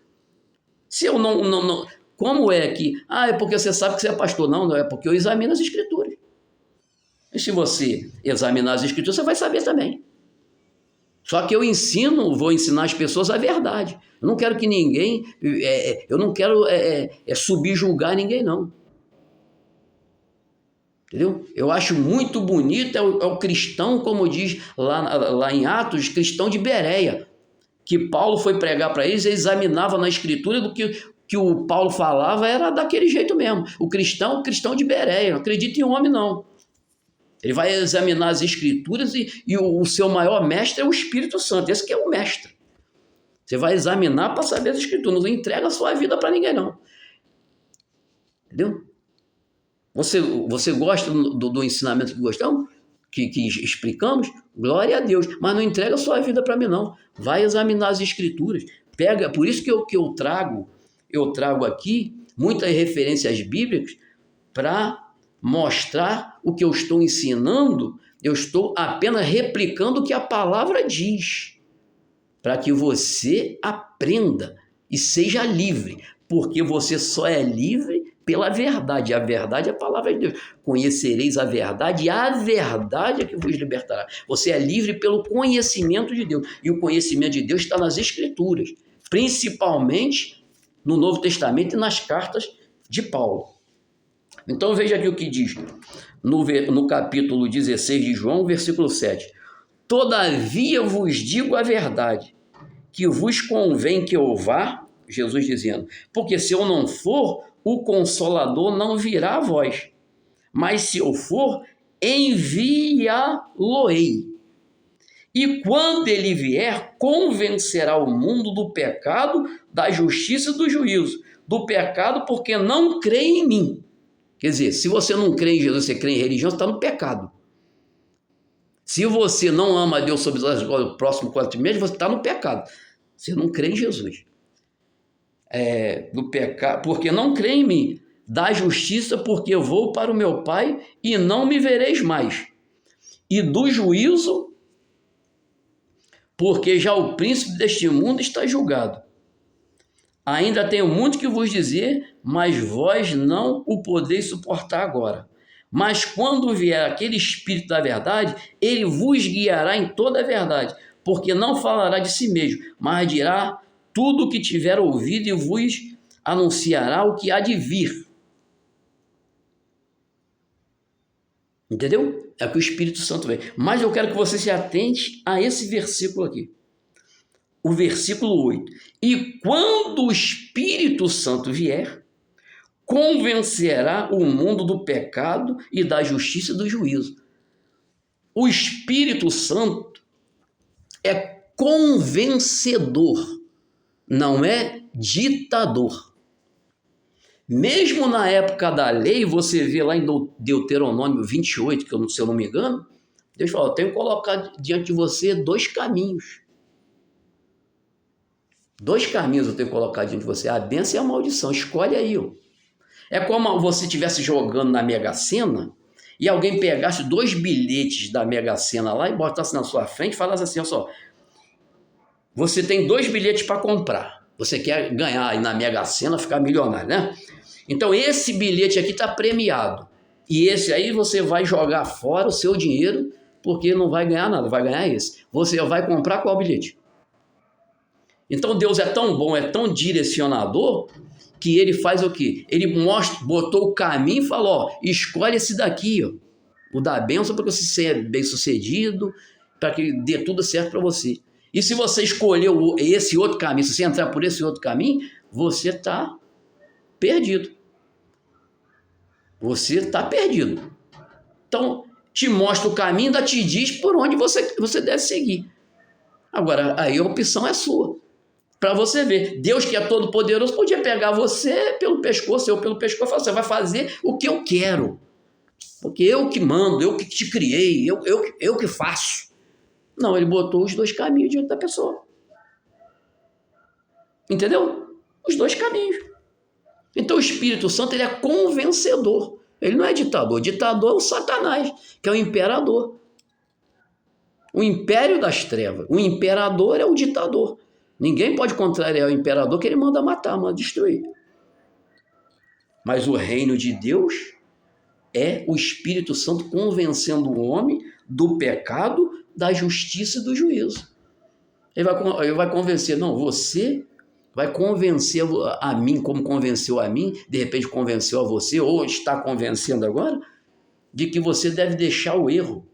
Se eu não como é que... é porque você sabe que você é pastor. Não é porque eu examino as escrituras. E se você examinar as escrituras, você vai saber também. Só que eu vou ensinar as pessoas a verdade. Eu não quero que ninguém... eu não quero subjugar ninguém, não. Entendeu? Eu acho muito bonito o cristão, como diz lá em Atos, cristão de Bereia, que Paulo foi pregar para eles e examinava na escritura do que o Paulo falava, era daquele jeito mesmo. O cristão de Bereia, não acredita em homem, não. Ele vai examinar as escrituras e o seu maior mestre é o Espírito Santo, esse que é o mestre. Você vai examinar para saber as escrituras, não entrega a sua vida para ninguém, não. Entendeu? Você gosta do ensinamento que gostamos? Que explicamos? Glória a Deus. Mas não entrega a sua vida para mim, não. Vai examinar as escrituras. Por isso que eu trago aqui muitas referências bíblicas para mostrar o que eu estou ensinando. Eu estou apenas replicando o que a palavra diz, para que você aprenda e seja livre, porque você só é livre pela verdade. A verdade é a palavra de Deus. Conhecereis a verdade, e a verdade é que vos libertará. Você é livre pelo conhecimento de Deus, e o conhecimento de Deus está nas Escrituras, principalmente no Novo Testamento e nas cartas de Paulo. Então veja aqui o que diz no capítulo 16 de João, versículo 7. Todavia vos digo a verdade, que vos convém que eu vá, Jesus dizendo, porque se eu não for, o Consolador não virá a vós, mas se eu for, enviá-lo-ei. E quando ele vier, convencerá o mundo do pecado, da justiça e do juízo. Do pecado porque não crê em mim. Quer dizer, se você não crê em Jesus, você crê em religião, você está no pecado. Se você não ama a Deus sobre o próximo quanto mesmo, você está no pecado. Você não crê em Jesus. Do pecado, porque não crê em mim. Da justiça, porque eu vou para o meu Pai e não me vereis mais. E do juízo, porque já o príncipe deste mundo está julgado. Ainda tenho muito que vos dizer, mas vós não o podeis suportar agora. Mas quando vier aquele Espírito da verdade, ele vos guiará em toda a verdade, porque não falará de si mesmo, mas dirá tudo o que tiver ouvido e vos anunciará o que há de vir. Entendeu? É que o Espírito Santo vem. Mas eu quero que você se atente a esse versículo aqui. O versículo 8. E quando o Espírito Santo vier, convencerá o mundo do pecado e da justiça e do juízo. O Espírito Santo é convencedor, não é ditador. Mesmo na época da lei, você vê lá em Deuteronômio 28, que se eu não me engano, Deus fala, eu tenho que colocar diante de você dois caminhos. Dois caminhos eu tenho que colocar diante de você, a bênção e a maldição. Escolhe aí. Ó. É como você estivesse jogando na Mega Sena e alguém pegasse 2 bilhetes da Mega Sena lá e botasse na sua frente e falasse assim, olha só, você tem 2 bilhetes para comprar. Você quer ganhar aí na Mega Sena, ficar milionário, né? Então esse bilhete aqui está premiado. E esse aí você vai jogar fora o seu dinheiro porque não vai ganhar nada, vai ganhar esse. Você vai comprar qual bilhete? Então Deus é tão bom, é tão direcionador, que ele faz o quê? Ele botou o caminho e falou, ó, escolhe esse daqui, ó, o da bênção para você ser bem sucedido, para que dê tudo certo para você. E se você escolheu esse outro caminho, se você entrar por esse outro caminho, você está perdido. Você está perdido. Então, te mostra o caminho, ainda te diz por onde você deve seguir. Agora, aí a opção é sua. Para você ver, Deus que é todo poderoso podia pegar você pelo pescoço, eu pelo pescoço, e falar, você vai fazer o que eu quero, porque eu que mando, eu que te criei, eu que faço. Não, ele botou os dois caminhos diante da pessoa. Entendeu? Os dois caminhos. Então o Espírito Santo, ele é convencedor. Ele não é ditador. Ditador é o Satanás, que é o imperador. O império das trevas. O imperador é o ditador. Ninguém pode contrariar o imperador, que ele manda matar, manda destruir. Mas o reino de Deus é o Espírito Santo convencendo o homem do pecado, da justiça e do juízo. Ele vai convencer, não, você vai convencer a mim, como convenceu a mim, de repente convenceu a você, ou está convencendo agora, de que você deve deixar o erro.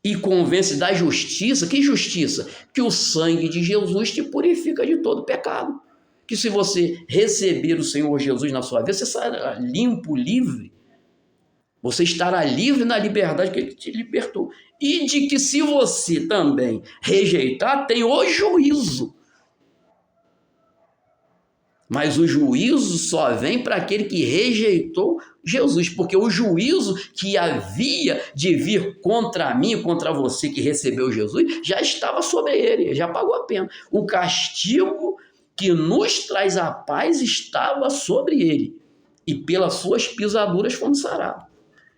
E convence da justiça. Que justiça? Que o sangue de Jesus te purifica de todo pecado. Que se você receber o Senhor Jesus na sua vida, você será limpo, livre. Você estará livre na liberdade que Ele te libertou. E de que se você também rejeitar, tem o juízo. Mas o juízo só vem para aquele que rejeitou Jesus, porque o juízo que havia de vir contra mim, contra você que recebeu Jesus, já estava sobre ele, já pagou a pena. O castigo que nos traz a paz estava sobre ele, e pelas suas pisaduras fomos sarados.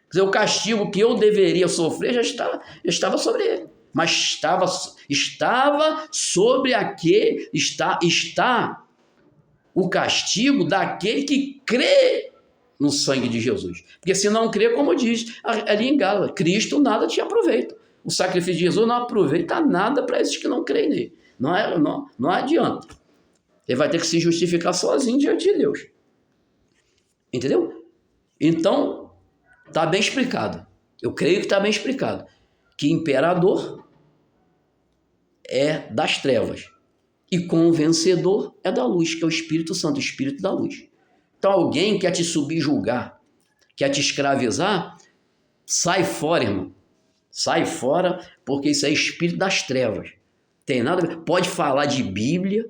Quer dizer, o castigo que eu deveria sofrer já estava sobre ele, mas estava sobre aquele, está o castigo daquele que crê no sangue de Jesus. Porque se não crê, como diz ali em Gálatas, Cristo nada te aproveita. O sacrifício de Jesus não aproveita nada para esses que não creem nele. Não adianta. Ele vai ter que se justificar sozinho diante de Deus. Entendeu? Então, está bem explicado. Eu creio que está bem explicado. Que imperador é das trevas. E convencedor é da luz, que é o Espírito Santo, o Espírito da luz. Então alguém quer te subjugar, quer te escravizar, sai fora, irmão. Sai fora, porque isso é espírito das trevas. Tem nada a ver. Pode falar de Bíblia,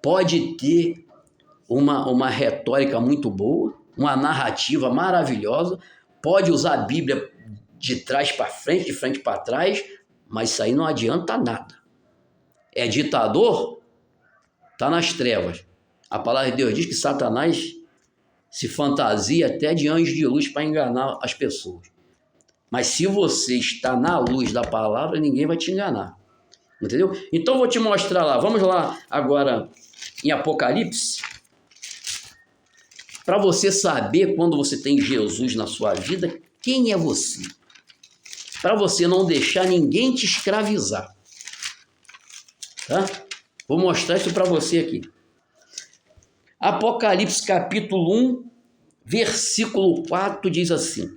pode ter uma retórica muito boa, uma narrativa maravilhosa, pode usar a Bíblia de trás para frente, de frente para trás, mas isso aí não adianta nada. É ditador? Está nas trevas. A palavra de Deus diz que Satanás se fantasia até de anjo de luz para enganar as pessoas. Mas se você está na luz da palavra, ninguém vai te enganar. Entendeu? Então eu vou te mostrar lá. Vamos lá agora em Apocalipse. Para você saber quando você tem Jesus na sua vida, quem é você. Para você não deixar ninguém te escravizar. Tá? Vou mostrar isso para você aqui. Apocalipse capítulo 1, versículo 4 diz assim: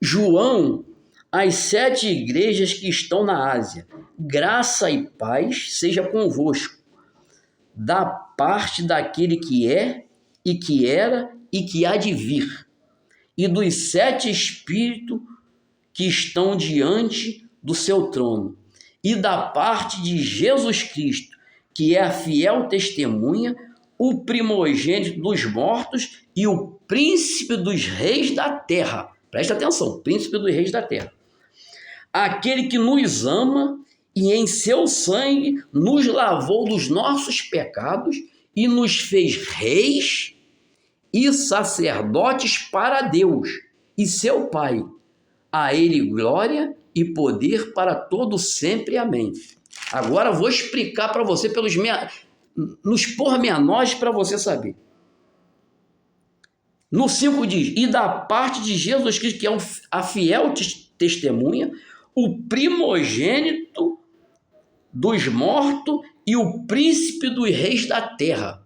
João, às 7 igrejas que estão na Ásia, graça e paz seja convosco, da parte daquele que é, e que era, e que há de vir, e dos 7 espíritos que estão diante do seu trono, e da parte de Jesus Cristo, que é a fiel testemunha, o primogênito dos mortos e o príncipe dos reis da terra. Presta atenção, príncipe dos reis da terra. Aquele que nos ama e em seu sangue nos lavou dos nossos pecados e nos fez reis e sacerdotes para Deus e seu Pai. A ele glória e poder para todo sempre. Amém. Agora vou explicar para você nos pormenores para você saber. No 5 diz, e da parte de Jesus Cristo, que é a fiel testemunha, o primogênito dos mortos e o príncipe dos reis da terra.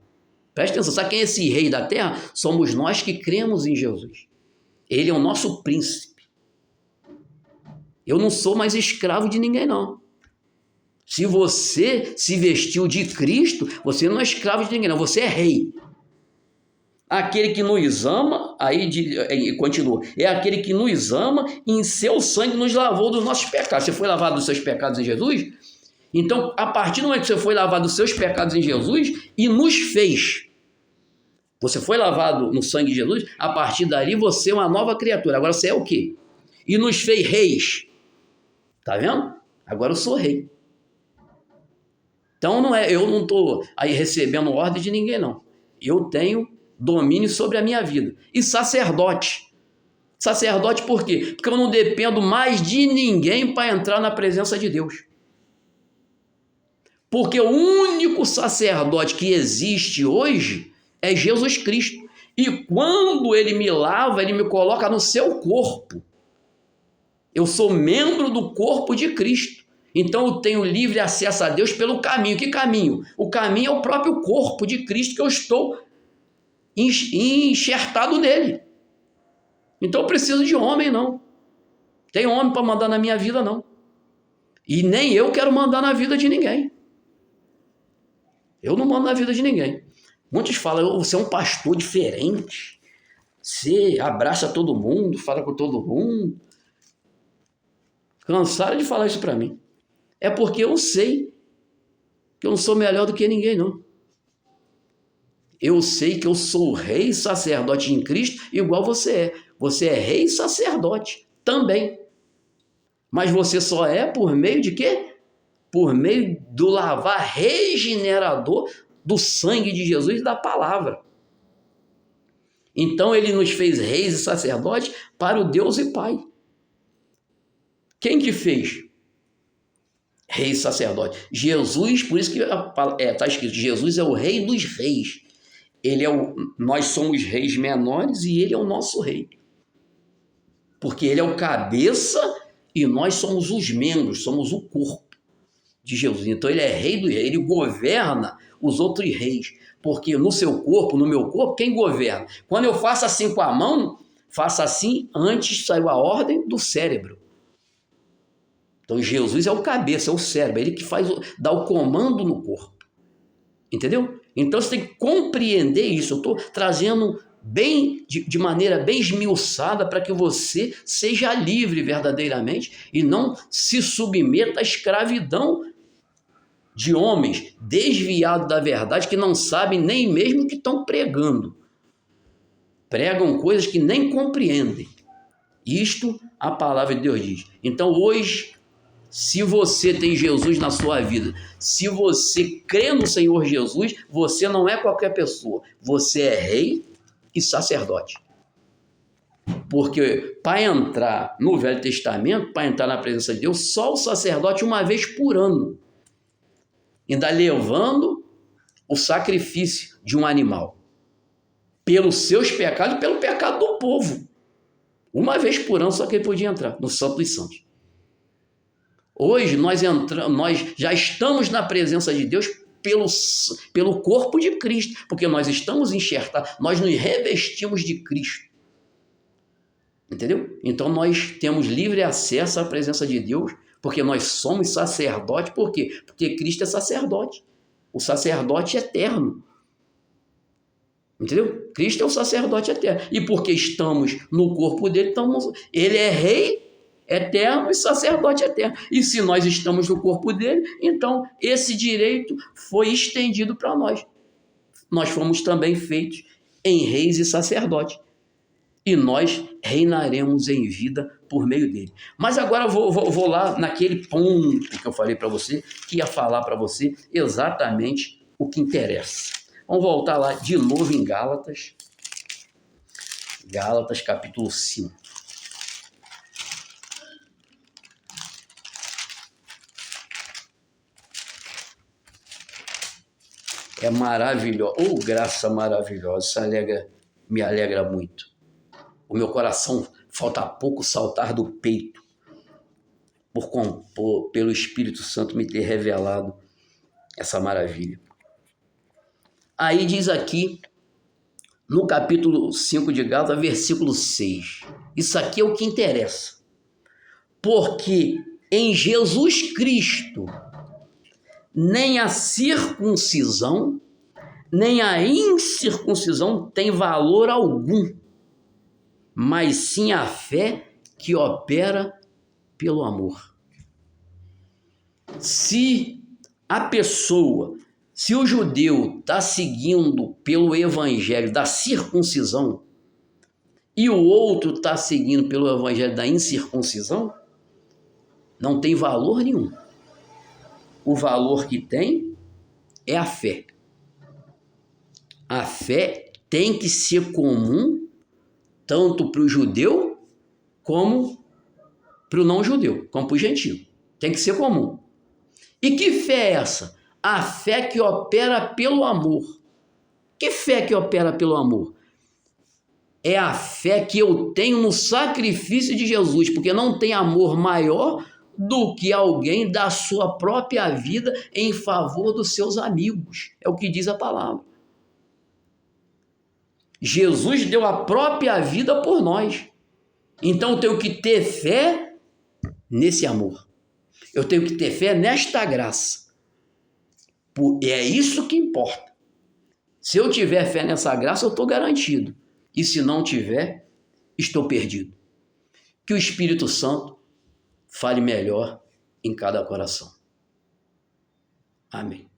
Presta atenção, sabe quem é esse rei da terra? Somos nós que cremos em Jesus. Ele é o nosso príncipe. Eu não sou mais escravo de ninguém, não. Se você se vestiu de Cristo, você não é escravo de ninguém, não. Você é rei. Aquele que nos ama, continua, é aquele que nos ama e em seu sangue nos lavou dos nossos pecados. Você foi lavado dos seus pecados em Jesus? Então, a partir do momento que você foi lavado dos seus pecados em Jesus e nos fez, você foi lavado no sangue de Jesus, a partir dali você é uma nova criatura. Agora você é o quê? E nos fez reis. Tá vendo? Agora eu sou rei. Então eu não estou aí recebendo ordem de ninguém, não. Eu tenho domínio sobre a minha vida. E sacerdote. Sacerdote por quê? Porque eu não dependo mais de ninguém para entrar na presença de Deus. Porque o único sacerdote que existe hoje é Jesus Cristo. E quando ele me lava, ele me coloca no seu corpo. Eu sou membro do corpo de Cristo. Então eu tenho livre acesso a Deus pelo caminho. Que caminho? O caminho é o próprio corpo de Cristo que eu estou enxertado nele. Então eu preciso de homem, não. Tem homem para mandar na minha vida, não. E nem eu quero mandar na vida de ninguém. Eu não mando na vida de ninguém. Muitos falam, você é um pastor diferente. Você abraça todo mundo, fala com todo mundo. Cansaram de falar isso para mim. É porque eu sei que eu não sou melhor do que ninguém, não. Eu sei que eu sou rei e sacerdote em Cristo, igual você é. Você é rei e sacerdote também. Mas você só é por meio de quê? Por meio do lavar regenerador do sangue de Jesus e da palavra. Então ele nos fez reis e sacerdotes para o Deus e Pai. Quem que fez? Rei e sacerdote. Jesus, por isso que está escrito, Jesus é o rei dos reis. Nós somos reis menores e ele é o nosso rei. Porque ele é o cabeça e nós somos os membros, somos o corpo de Jesus. Então ele é rei do rei, ele governa os outros reis. Porque no seu corpo, no meu corpo, quem governa? Quando eu faço assim com a mão, faço assim, antes saiu a ordem do cérebro. Então Jesus é o cabeça, é o cérebro, é ele que dá o comando no corpo. Entendeu? Então você tem que compreender isso. Eu estou trazendo de maneira bem esmiuçada para que você seja livre verdadeiramente e não se submeta à escravidão de homens desviados da verdade que não sabem nem mesmo o que estão pregando. Pregam coisas que nem compreendem. Isto a palavra de Deus diz. Então hoje, se você tem Jesus na sua vida, se você crê no Senhor Jesus, você não é qualquer pessoa. Você é rei e sacerdote. Porque para entrar no Velho Testamento, para entrar na presença de Deus, só o sacerdote uma vez por ano. Ainda levando o sacrifício de um animal. Pelos seus pecados e pelo pecado do povo. Uma vez por ano só que ele podia entrar no Santo dos Santos. Hoje nós já estamos na presença de Deus pelo corpo de Cristo, porque nós estamos enxertados, nós nos revestimos de Cristo. Entendeu? Então nós temos livre acesso à presença de Deus, porque nós somos sacerdotes. Por quê? Porque Cristo é sacerdote. O sacerdote eterno. Entendeu? Cristo é o sacerdote eterno. E porque estamos no corpo dele, ele é rei eterno e sacerdote eterno. E se nós estamos no corpo dele, então esse direito foi estendido para nós. Nós fomos também feitos em reis e sacerdotes. E nós reinaremos em vida por meio dele. Mas agora vou lá naquele ponto que eu falei para você, que ia falar para você exatamente o que interessa. Vamos voltar lá de novo em Gálatas. Gálatas capítulo 5. É maravilhoso, graça maravilhosa, isso me alegra muito. O meu coração falta pouco saltar do peito pelo Espírito Santo me ter revelado essa maravilha. Aí diz aqui, no capítulo 5 de Gálatas, versículo 6. Isso aqui é o que interessa. Porque em Jesus Cristo nem a circuncisão, nem a incircuncisão tem valor algum, mas sim a fé que opera pelo amor. Se a pessoa, se o judeu está seguindo pelo evangelho da circuncisão e o outro está seguindo pelo evangelho da incircuncisão, não tem valor nenhum. O valor que tem é a fé. A fé tem que ser comum tanto para o judeu como para o não judeu, como para o gentio. Tem que ser comum. E que fé é essa? A fé que opera pelo amor. Que fé que opera pelo amor? É a fé que eu tenho no sacrifício de Jesus, porque não tem amor maior do que alguém dar sua própria vida em favor dos seus amigos. É o que diz a palavra. Jesus deu a própria vida por nós. Então eu tenho que ter fé nesse amor. Eu tenho que ter fé nesta graça. É isso que importa. Se eu tiver fé nessa graça, eu estou garantido. E se não tiver, estou perdido. Que o Espírito Santo fale melhor em cada coração. Amém.